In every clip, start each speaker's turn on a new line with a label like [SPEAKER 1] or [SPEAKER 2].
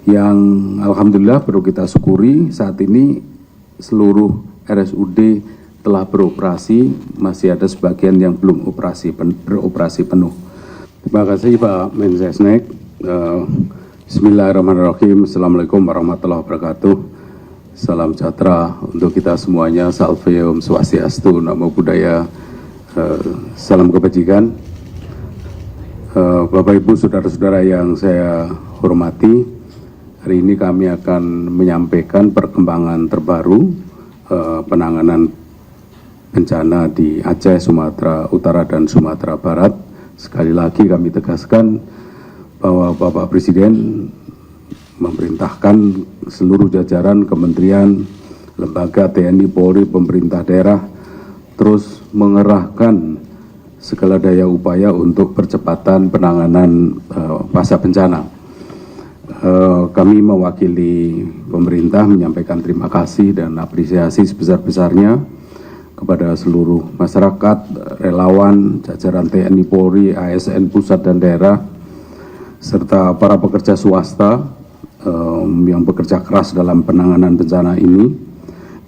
[SPEAKER 1] yang alhamdulillah perlu kita syukuri saat ini seluruh RSUD telah beroperasi, masih ada sebagian yang belum beroperasi penuh. Terima kasih Pak Mensesnek. Bismillahirrahmanirrahim. Assalamualaikum warahmatullahi wabarakatuh. Salam sejahtera untuk kita semuanya. Salve Om Swastiastu, Namo Buddhaya, salam kebajikan. Bapak Ibu saudara-saudara yang saya hormati, hari ini kami akan menyampaikan perkembangan terbaru penanganan bencana di Aceh, Sumatera Utara dan Sumatera Barat. Sekali lagi kami tegaskan bahwa Bapak Presiden memerintahkan seluruh jajaran kementerian, lembaga, TNI, Polri, pemerintah daerah terus mengerahkan segala daya upaya untuk percepatan penanganan pasca bencana. Kami mewakili pemerintah menyampaikan terima kasih dan apresiasi sebesar-besarnya kepada seluruh masyarakat, relawan, jajaran TNI, Polri, ASN pusat dan daerah, serta para pekerja swasta yang bekerja keras dalam penanganan bencana ini.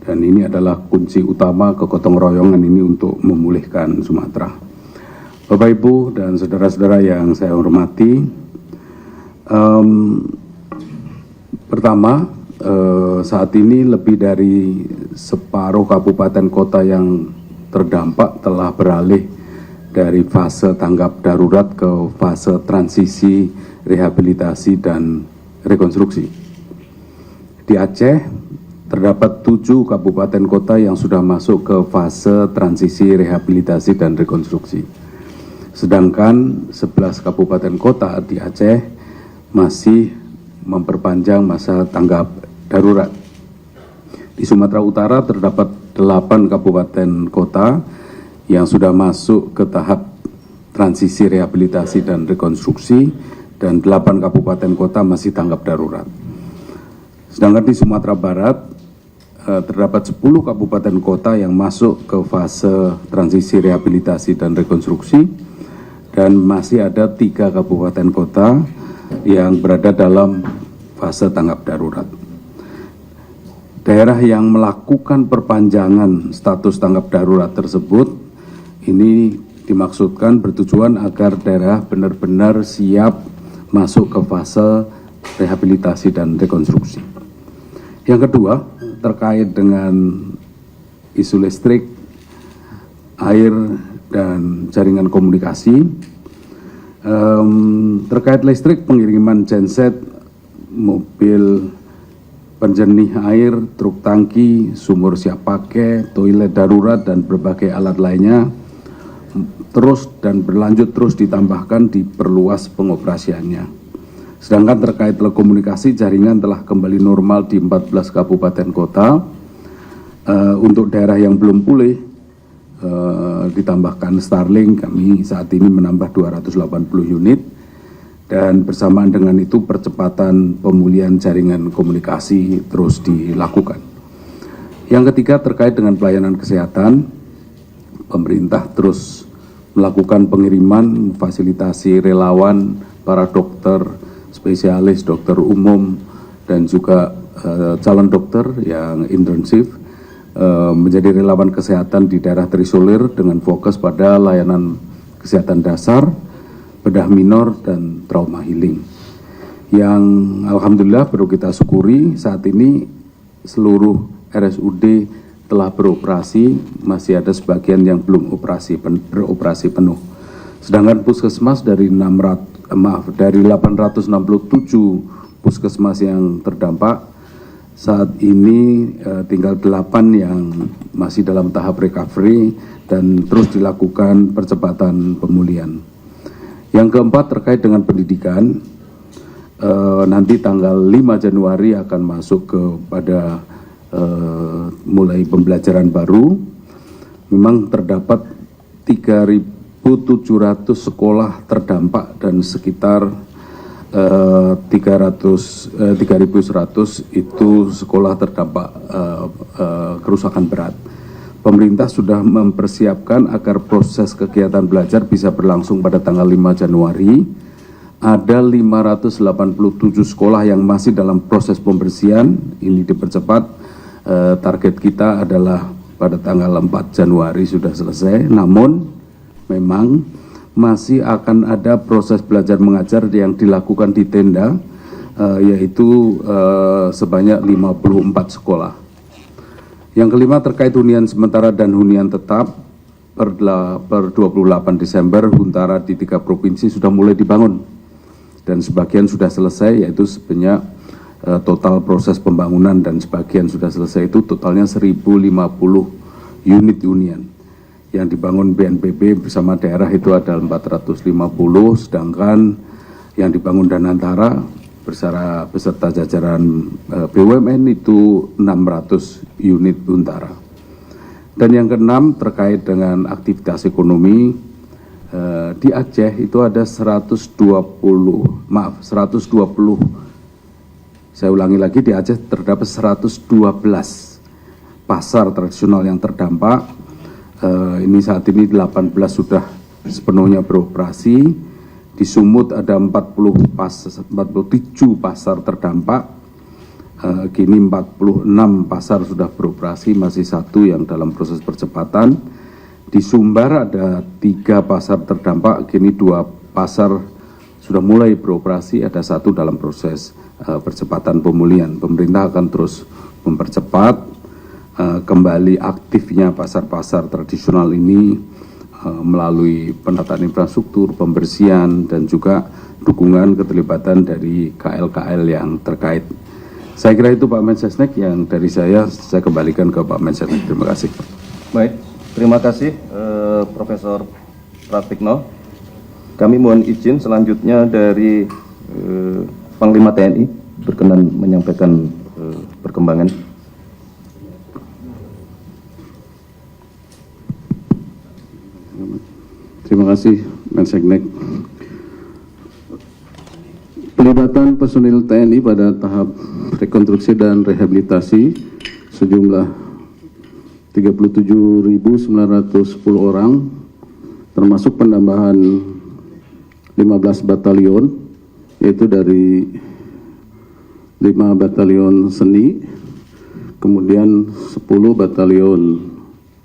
[SPEAKER 1] Dan ini adalah kunci utama kegotong royongan ini untuk memulihkan Sumatera. Bapak Ibu dan saudara-saudara yang saya hormati, pertama, saat ini lebih dari separuh kabupaten kota yang terdampak telah beralih dari fase tanggap darurat ke fase transisi, rehabilitasi, dan rekonstruksi. Di Aceh, terdapat 7 kabupaten kota yang sudah masuk ke fase transisi, rehabilitasi, dan rekonstruksi. Sedangkan 11 kabupaten kota di Aceh masih memperpanjang masa tanggap darurat. Di Sumatera Utara terdapat 8 kabupaten kota yang sudah masuk ke tahap transisi, rehabilitasi, dan rekonstruksi, dan 8 kabupaten kota masih tanggap darurat. Sedangkan di Sumatera Barat terdapat 10 kabupaten kota yang masuk ke fase transisi, rehabilitasi, dan rekonstruksi, dan masih ada 3 kabupaten kota yang berada dalam fase tanggap darurat. Daerah yang melakukan perpanjangan status tanggap darurat tersebut ini dimaksudkan bertujuan agar daerah benar-benar siap masuk ke fase rehabilitasi dan rekonstruksi. Yang kedua, terkait dengan isu listrik, air, dan jaringan komunikasi. Terkait listrik, pengiriman genset, mobil penjernih air, truk tangki, sumur siap pakai, toilet darurat, dan berbagai alat lainnya terus dan berlanjut terus ditambahkan, diperluas pengoperasiannya. Sedangkan terkait telekomunikasi, jaringan telah kembali normal di 14 kabupaten kota. Untuk daerah yang belum pulih, ditambahkan Starlink, kami saat ini menambah 280 unit, dan bersamaan dengan itu percepatan pemulihan jaringan komunikasi terus dilakukan. Yang ketiga, terkait dengan pelayanan kesehatan, pemerintah terus melakukan pengiriman, fasilitasi relawan, para dokter, spesialis, dokter umum, dan juga calon dokter yang intensif menjadi relawan kesehatan di daerah terisolir dengan fokus pada layanan kesehatan dasar, bedah minor, dan trauma healing. Yang alhamdulillah perlu kita syukuri saat ini seluruh RSUD telah beroperasi, masih ada sebagian yang belum beroperasi penuh. Sedangkan puskesmas dari 867 puskesmas yang terdampak, saat ini tinggal 8 yang masih dalam tahap recovery dan terus dilakukan percepatan pemulihan. Yang keempat, terkait dengan pendidikan, nanti tanggal 5 Januari akan masuk kepada mulai pembelajaran baru. Memang terdapat 3.700 sekolah terdampak dan sekitar 3.100 itu sekolah terdampak kerusakan berat. Pemerintah sudah mempersiapkan agar proses kegiatan belajar bisa berlangsung pada tanggal 5 Januari ada 587 sekolah yang masih dalam proses pembersihan. Ini dipercepat. Target kita adalah pada tanggal 4 Januari sudah selesai. Namun memang masih akan ada proses belajar mengajar yang dilakukan di tenda, yaitu sebanyak 54 sekolah. Yang kelima terkait hunian sementara dan hunian tetap, per 28 Desember huntara di 3 provinsi sudah mulai dibangun dan sebagian sudah selesai, yaitu sebanyak total proses pembangunan dan sebagian sudah selesai itu totalnya 1050 unit hunian. Yang dibangun BNPB bersama daerah itu ada 450, sedangkan yang dibangun Danantara beserta jajaran BUMN itu 600 unit huntara. Dan yang keenam terkait dengan aktivitas ekonomi, di Aceh itu ada 120, saya ulangi lagi, di Aceh terdapat 112 pasar tradisional yang terdampak. Ini saat ini 18 sudah sepenuhnya beroperasi. Di Sumut ada 47 pasar terdampak. Kini 46 pasar sudah beroperasi, masih 1 yang dalam proses percepatan. Di Sumbar ada 3 pasar terdampak, kini 2 pasar sudah mulai beroperasi, ada 1 dalam proses percepatan pemulihan. Pemerintah akan terus mempercepat kembali aktifnya pasar-pasar tradisional ini melalui penataan infrastruktur, pembersihan, dan juga dukungan keterlibatan dari KL-KL yang terkait. Saya kira itu Pak Mensesnek, yang dari saya kembalikan ke Pak Mensesnek. Terima kasih.
[SPEAKER 2] Baik, terima kasih Profesor Pratikno. Kami mohon izin selanjutnya dari Panglima TNI berkenan menyampaikan perkembangan.
[SPEAKER 3] Terima kasih, Mensesnek. Pelibatan personil TNI pada tahap rekonstruksi dan rehabilitasi sejumlah 37.910 orang, termasuk penambahan 15 batalion, yaitu dari 5 batalion seni, kemudian 10 batalion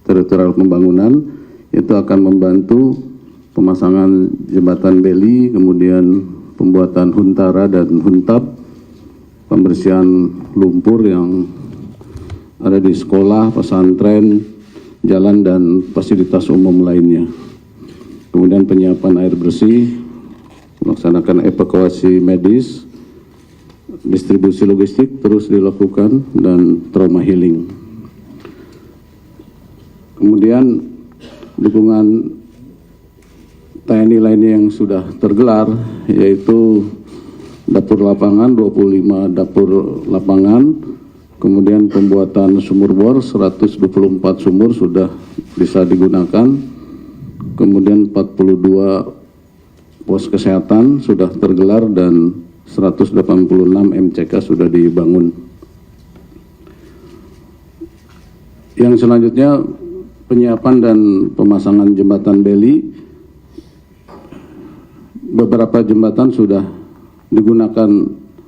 [SPEAKER 3] teritorial pembangunan, itu akan membantu pemasangan jembatan beli, kemudian pembuatan huntara dan huntap, pembersihan lumpur yang ada di sekolah, pesantren, jalan, dan fasilitas umum lainnya. Kemudian penyiapan air bersih, melaksanakan evakuasi medis, distribusi logistik terus dilakukan, dan trauma healing. Kemudian dukungan TNI lainnya yang sudah tergelar, yaitu dapur lapangan, 25 dapur lapangan, kemudian pembuatan sumur bor, 124 sumur sudah bisa digunakan, kemudian 42 pos kesehatan sudah tergelar, dan 186 MCK sudah dibangun. Yang selanjutnya penyiapan dan pemasangan jembatan beli. Beberapa jembatan sudah digunakan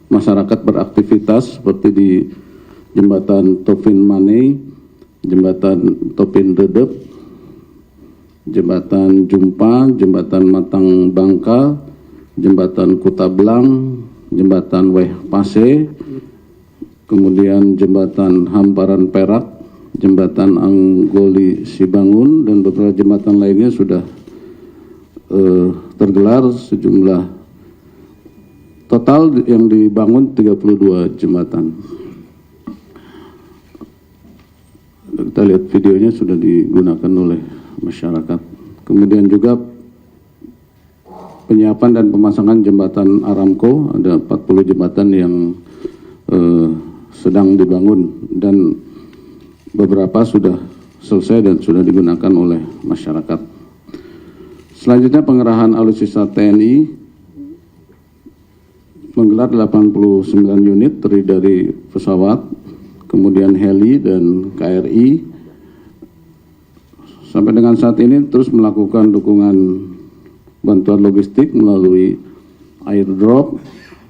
[SPEAKER 3] masyarakat beraktivitas, seperti di jembatan Topin Mane, jembatan Topin Redep, jembatan Jumpa, jembatan Matang Bangka, jembatan Kutablang, jembatan Weh Pase, kemudian jembatan Hamparan Perak, jembatan Anggoli Sibangun, dan beberapa jembatan lainnya sudah tergelar. Sejumlah total yang dibangun 32 jembatan. Kita lihat videonya sudah digunakan oleh masyarakat. Kemudian juga penyiapan dan pemasangan jembatan Aramco, ada 40 jembatan yang sedang dibangun, dan beberapa sudah selesai dan sudah digunakan oleh masyarakat. Selanjutnya pengerahan alutsista TNI menggelar 89 unit terdiri dari pesawat, kemudian heli, dan KRI. Sampai dengan saat ini terus melakukan dukungan bantuan logistik melalui airdrop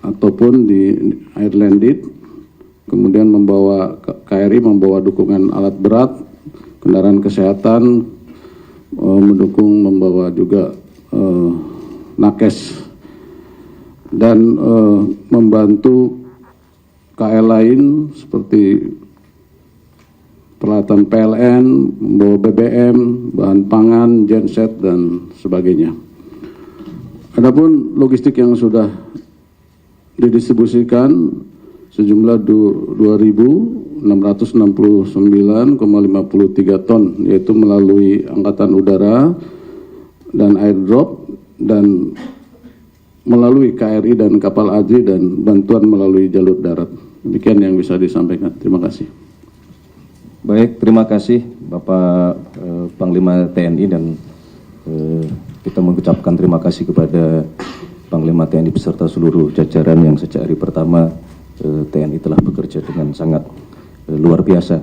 [SPEAKER 3] ataupun di air landed, kemudian membawa KRI membawa dukungan alat berat, kendaraan kesehatan, membawa juga nakes dan membantu KL lain seperti peralatan PLN, membawa BBM, bahan pangan, genset dan sebagainya. Adapun logistik yang sudah didistribusikan sejumlah 2.669,53 ton, yaitu melalui Angkatan Udara dan airdrop, dan melalui KRI dan kapal ADRI, dan bantuan melalui jalur darat. Demikian yang bisa disampaikan. Terima kasih.
[SPEAKER 2] Baik, terima kasih Bapak Panglima TNI, dan kita mengucapkan terima kasih kepada Panglima TNI beserta seluruh jajaran yang sejak hari pertama TNI telah bekerja dengan sangat luar biasa